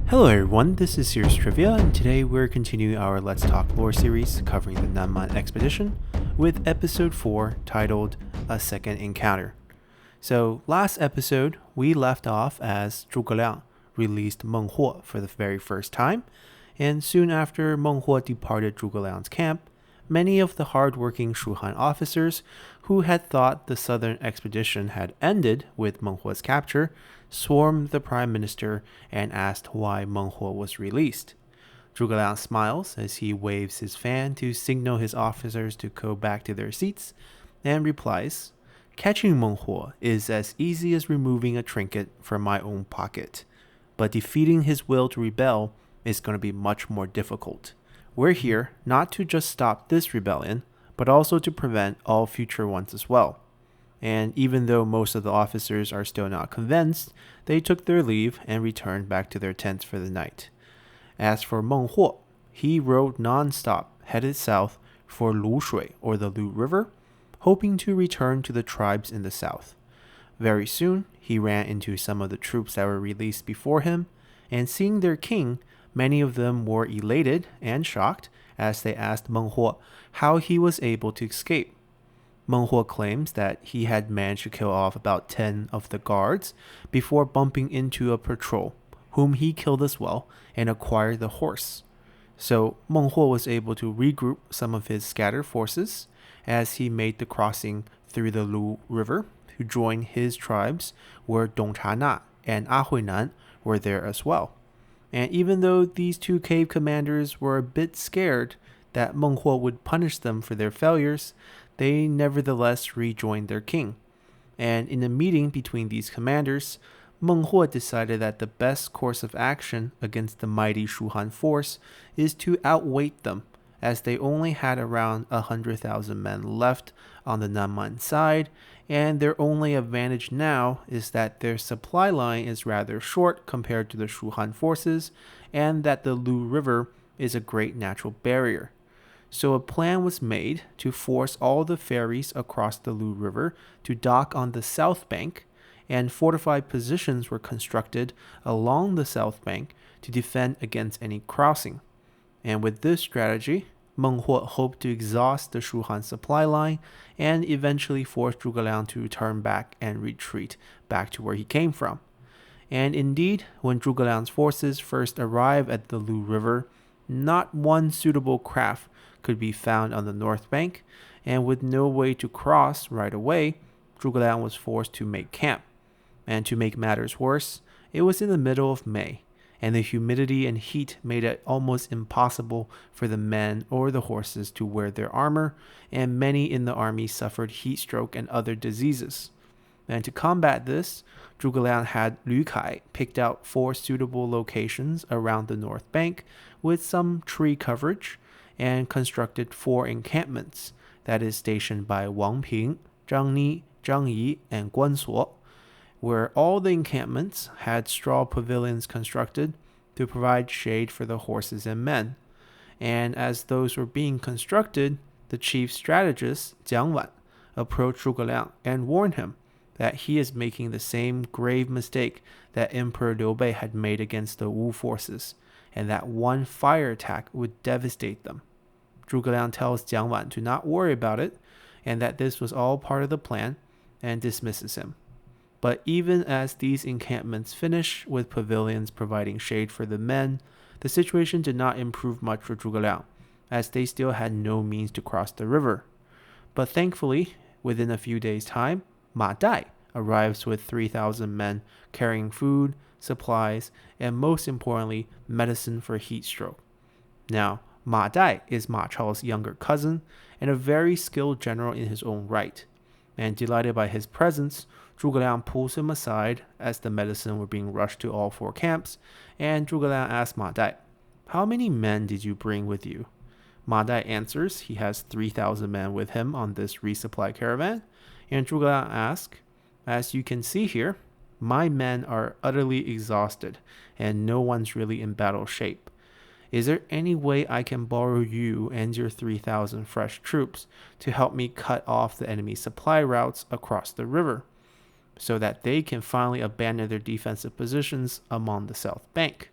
Hello everyone, this is Serious Trivia, and today we're continuing our Let's Talk Lore series covering the Nanman expedition with episode 4 titled A Second Encounter. So last episode we left off as Zhuge Liang released Meng Huo for the very first time, and soon after Meng Huo departed Zhuge Liang's camp, many of the hard-working Shu Han officers who had thought the southern expedition had ended with Meng Huo's capture swarmed the prime minister and asked why Meng Huo was released. Zhuge Liang smiles as he waves his fan to signal his officers to go back to their seats and replies, "Catching Meng Huo is as easy as removing a trinket from my own pocket, but defeating his will to rebel is going to be much more difficult. We're here not to just stop this rebellion, but also to prevent all future ones as well." And even though most of the officers are still not convinced, they took their leave and returned back to their tents for the night. As for Meng Huo, he rode non-stop, headed south for Lu Shui, or the Lu River, hoping to return to the tribes in the south. Very soon, he ran into some of the troops that were released before him, and seeing their king, many of them were elated and shocked as they asked Meng Huo how he was able to escape. Meng Huo claims that he had managed to kill off about 10 of the guards before bumping into a patrol, whom he killed as well and acquired the horse. So Meng Huo was able to regroup some of his scattered forces as he made the crossing through the Lu River to join his tribes, where Dong Cha Na and A Huinan were there as well. And even though these two cave commanders were a bit scared that Meng Huo would punish them for their failures, they nevertheless rejoined their king. And in a meeting between these commanders, Meng Huo decided that the best course of action against the mighty Shu Han force is to outweight them, as they only had around 100,000 men left on the Nanman side, and their only advantage now is that their supply line is rather short compared to the Shu Han forces, and that the Lu River is a great natural barrier. So a plan was made to force all the ferries across the Lu River to dock on the south bank, and fortified positions were constructed along the south bank to defend against any crossing. And with this strategy, Meng Huo hoped to exhaust the Shu Han supply line and eventually force Zhuge Liang to turn back and retreat back to where he came from. And indeed, when Zhuge Liang's forces first arrived at the Lu River, not one suitable craft could be found on the north bank, and with no way to cross right away, Zhuge Liang was forced to make camp. And to make matters worse, it was in the middle of May, and the humidity and heat made it almost impossible for the men or the horses to wear their armor, and many in the army suffered heat stroke and other diseases. And to combat this, Zhuge Liang had Lu Kai picked out 4 suitable locations around the north bank with some tree coverage, and constructed 4 encampments, that is stationed by Wang Ping, Zhang Ni, Zhang Yi, and Guan Suo, where all the encampments had straw pavilions constructed to provide shade for the horses and men. And as those were being constructed, the chief strategist, Jiang Wan, approached Zhuge Liang and warned him that he is making the same grave mistake that Emperor Liu Bei had made against the Wu forces, and that one fire attack would devastate them. Zhuge Liang tells Jiang Wan to not worry about it, and that this was all part of the plan, and dismisses him. But even as these encampments finish with pavilions providing shade for the men, the situation did not improve much for Zhuge Liang, as they still had no means to cross the river. But thankfully, within a few days' time, Ma Dai arrives with 3,000 men carrying food, supplies, and most importantly, medicine for heat stroke. Now, Ma Dai is Ma Chao's younger cousin and a very skilled general in his own right. And delighted by his presence, Zhuge Liang pulls him aside as the medicine were being rushed to all 4 camps, and Zhuge Liang asks Ma Dai, "How many men did you bring with you?" Ma Dai answers he has 3,000 men with him on this resupply caravan, and Zhuge Liang asks, "As you can see here, my men are utterly exhausted, and no one's really in battle shape. Is there any way I can borrow you and your 3,000 fresh troops to help me cut off the enemy supply routes across the river, so that they can finally abandon their defensive positions along the south bank?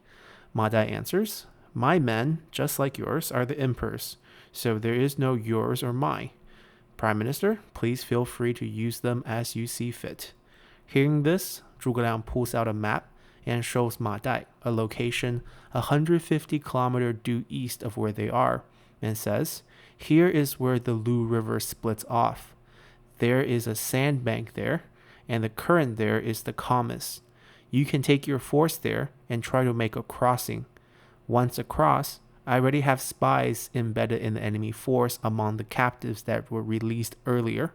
Ma Dai answers, "My men, just like yours, are the emperor's, so there is no yours or mine. Prime Minister, please feel free to use them as you see fit." Hearing this, Zhuge Liang pulls out a map and shows Ma Dai a location 150 kilometers due east of where they are, and says, "Here is where the Lu River splits off. There is a sandbank there, and the current there is the calmest. You can take your force there and try to make a crossing. Once across, I already have spies embedded in the enemy force among the captives that were released earlier,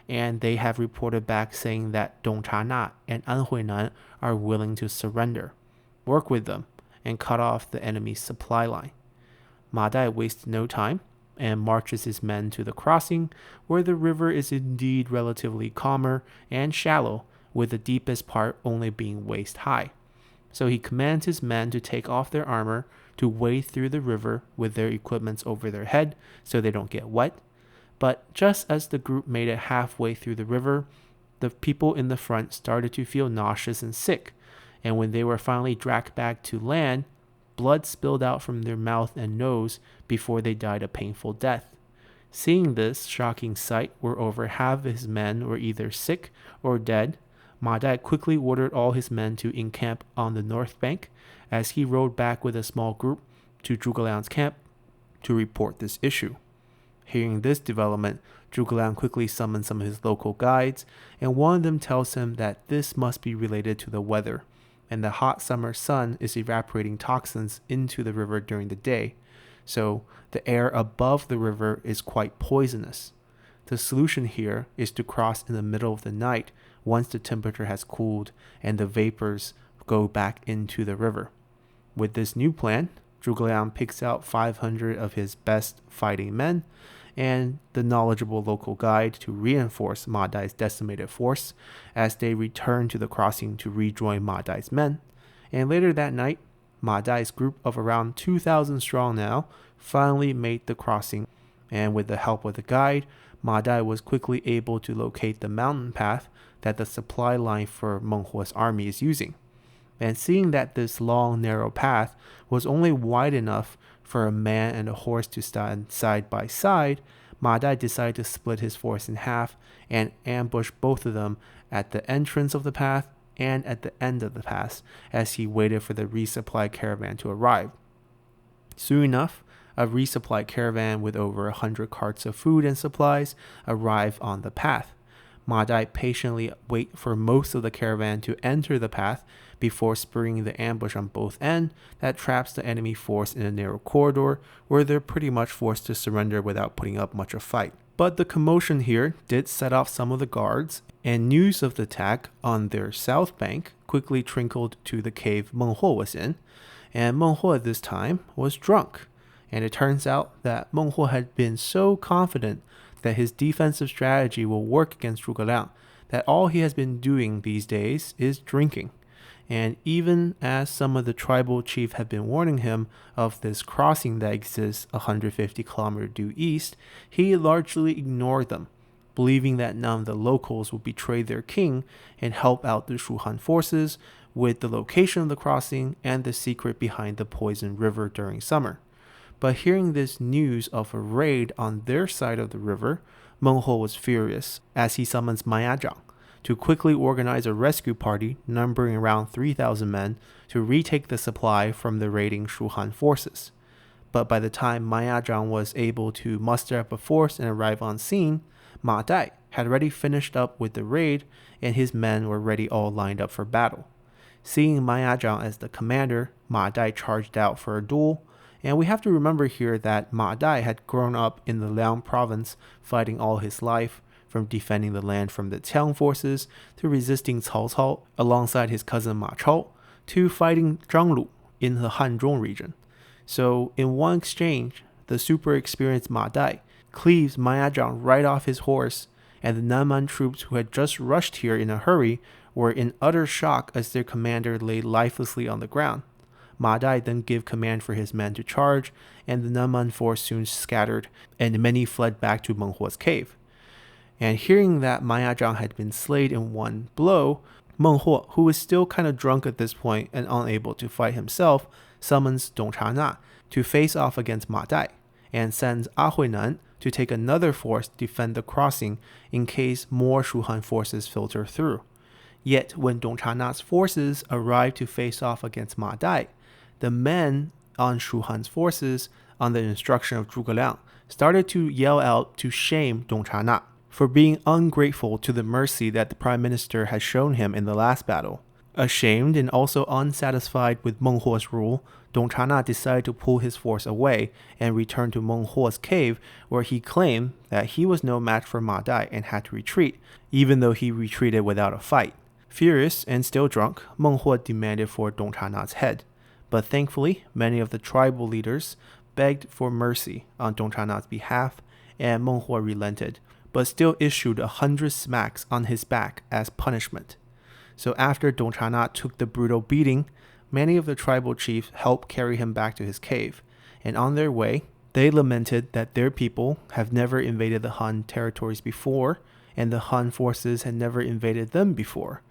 and they have reported back saying that Dongchana and Anhuinan are willing to surrender. Work with them and cut off the enemy's supply line." Ma Dai wastes no time and marches his men to the crossing, where the river is indeed relatively calmer and shallow, with the deepest part only being waist high. So he commands his men to take off their armor, to wade through the river with their equipments over their head so they don't get wet. But just as the group made it halfway through the river, the people in the front started to feel nauseous and sick, and when they were finally dragged back to land, blood spilled out from their mouth and nose before they died a painful death. Seeing this shocking sight, where over half of his men were either sick or dead, Ma Dai quickly ordered all his men to encamp on the north bank, as he rode back with a small group to Zhuge Liang's camp to report this issue. Hearing this development, Zhuge Liang quickly summons some of his local guides, and one of them tells him that this must be related to the weather, and the hot summer sun is evaporating toxins into the river during the day, so the air above the river is quite poisonous. The solution here is to cross in the middle of the night once the temperature has cooled and the vapors go back into the river. With this new plan, Zhuge Liang picks out 500 of his best fighting men and the knowledgeable local guide to reinforce Ma Dai's decimated force as they return to the crossing to rejoin Ma Dai's men. And later that night, Ma Dai's group of around 2,000 strong now finally made the crossing, and with the help of the guide, Ma Dai was quickly able to locate the mountain path that the supply line for Meng Huo's army is using. And seeing that this long, narrow path was only wide enough for a man and a horse to stand side by side, Ma Dai decided to split his force in half and ambush both of them at the entrance of the path and at the end of the pass as he waited for the resupply caravan to arrive. Soon enough, a resupply caravan with over 100 carts of food and supplies arrived on the path. Ma Dai patiently wait for most of the caravan to enter the path before springing the ambush on both ends that traps the enemy force in a narrow corridor where they're pretty much forced to surrender without putting up much of a fight. But the commotion here did set off some of the guards, and news of the attack on their south bank quickly trickled to the cave Meng Huo was in, and Meng Huo at this time was drunk. And it turns out that Meng Huo had been so confident that his defensive strategy will work against Zhuge Liang that all he has been doing these days is drinking. And even as some of the tribal chiefs have been warning him of this crossing that exists 150 kilometers due east, he largely ignored them, believing that none of the locals would betray their king and help out the Shu Han forces with the location of the crossing and the secret behind the poisoned river during summer. But hearing this news of a raid on their side of the river, Meng Huo was furious as he summons Mayazhang to quickly organize a rescue party numbering around 3,000 men to retake the supply from the raiding Shu Han forces. But by the time Mayazhang was able to muster up a force and arrive on scene, Ma Dai had already finished up with the raid and his men were already all lined up for battle. Seeing Mayazhang as the commander, Ma Dai charged out for a duel. And we have to remember here that Ma Dai had grown up in the Liang province, fighting all his life, from defending the land from the Qiang forces to resisting Cao Cao alongside his cousin Ma Chao to fighting Zhang Lu in the Hanzhong region. So in one exchange, the super experienced Ma Dai cleaves Mayazhang right off his horse, and the Nanman troops who had just rushed here in a hurry were in utter shock as their commander lay lifelessly on the ground. Ma Dai then gave command for his men to charge, and the Nanman force soon scattered, and many fled back to Meng Huo's cave. And hearing that Mayazhang had been slayed in one blow, Meng Huo, who was still kind of drunk at this point and unable to fight himself, summons Dong Chana to face off against Ma Dai, and sends A Huinan to take another force to defend the crossing in case more Shu Han forces filter through. Yet when Dong Chana's forces arrived to face off against Ma Dai, the men on Shu Han's forces, on the instruction of Zhuge Liang, started to yell out to shame Dong Chana for being ungrateful to the mercy that the prime minister had shown him in the last battle. Ashamed and also unsatisfied with Meng Huo's rule, Dong Chana decided to pull his force away and return to Meng Huo's cave, where he claimed that he was no match for Ma Dai and had to retreat, even though he retreated without a fight. Furious and still drunk, Meng Huo demanded for Dong Chana's head, but thankfully many of the tribal leaders begged for mercy on Dong Chana's behalf, and Meng Huo relented, but still issued 100 smacks on his back as punishment. So after Dong Chana took the brutal beating, many of the tribal chiefs helped carry him back to his cave, and on their way, they lamented that their people have never invaded the Han territories before, and the Han forces had never invaded them before.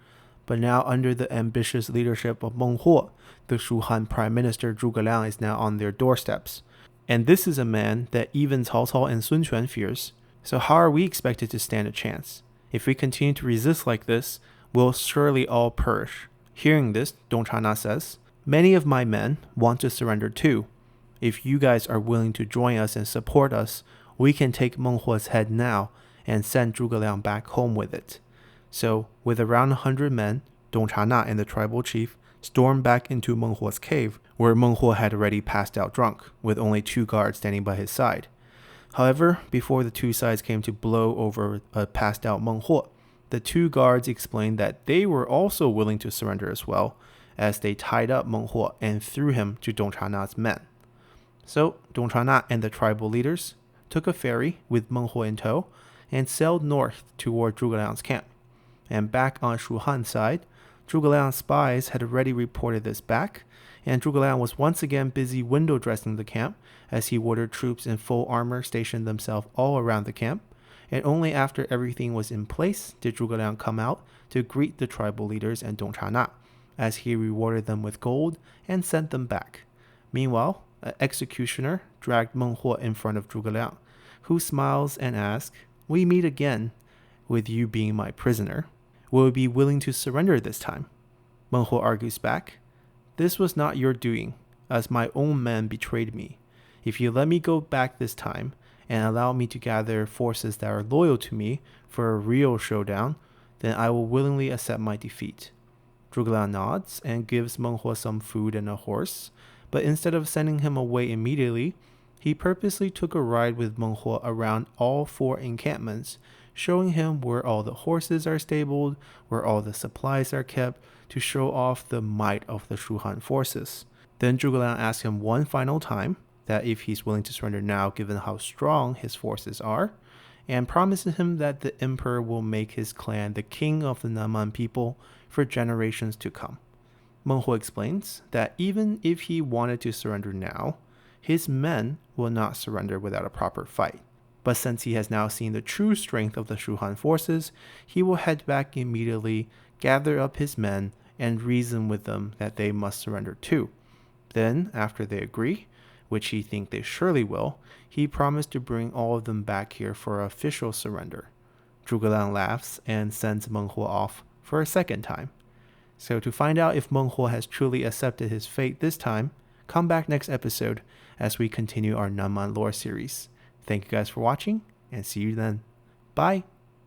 But now under the ambitious leadership of Meng Huo, the Shu Han Prime Minister Zhuge Liang is now on their doorsteps. And this is a man that even Cao Cao and Sun Quan fears. So how are we expected to stand a chance? If we continue to resist like this, we'll surely all perish. Hearing this, Dong Chana says, "Many of my men want to surrender too. If you guys are willing to join us and support us, we can take Meng Huo's head now and send Zhuge Liang back home with it." So, with around 100 men, Dong Chana and the tribal chief stormed back into Meng Huo's cave, where Meng Huo had already passed out drunk, with only 2 guards standing by his side. However, before the two sides came to blow over a passed out Meng Huo, the 2 guards explained that they were also willing to surrender as well, as they tied up Meng Huo and threw him to Dong Chana's men. So, Dong Chana and the tribal leaders took a ferry with Meng Huo in tow and sailed north toward Zhuge Liang's camp. And back on Shu Han's side, Zhuge Liang's spies had already reported this back, and Zhuge Liang was once again busy window dressing the camp as he ordered troops in full armor stationed themselves all around the camp, and only after everything was in place did Zhuge Liang come out to greet the tribal leaders and Dong Chana, as he rewarded them with gold and sent them back. Meanwhile, an executioner dragged Meng Huo in front of Zhuge Liang, who smiles and asks, "We meet again, with you being my prisoner. Will you be willing to surrender this time?" Meng Huo argues back, "This was not your doing, as my own men betrayed me. If you let me go back this time, and allow me to gather forces that are loyal to me for a real showdown, then I will willingly accept my defeat." Zhuge Liang nods and gives Meng Huo some food and a horse, but instead of sending him away immediately, he purposely took a ride with Meng Huo around all 4 encampments, showing him where all the horses are stabled, where all the supplies are kept, to show off the might of the Shu Han forces. Then Zhuge Liang asks him one final time that if he's willing to surrender now given how strong his forces are, and promises him that the emperor will make his clan the king of the Nanman people for generations to come. Meng Huo explains that even if he wanted to surrender now, his men will not surrender without a proper fight. But since he has now seen the true strength of the Shu Han forces, he will head back immediately, gather up his men, and reason with them that they must surrender too. Then, after they agree, which he thinks they surely will, he promised to bring all of them back here for official surrender. Zhuge Liang laughs and sends Meng Huo off for a second time. So to find out if Meng Huo has truly accepted his fate this time, come back next episode as we continue our Nanman lore series. Thank you guys for watching, and see you then. Bye!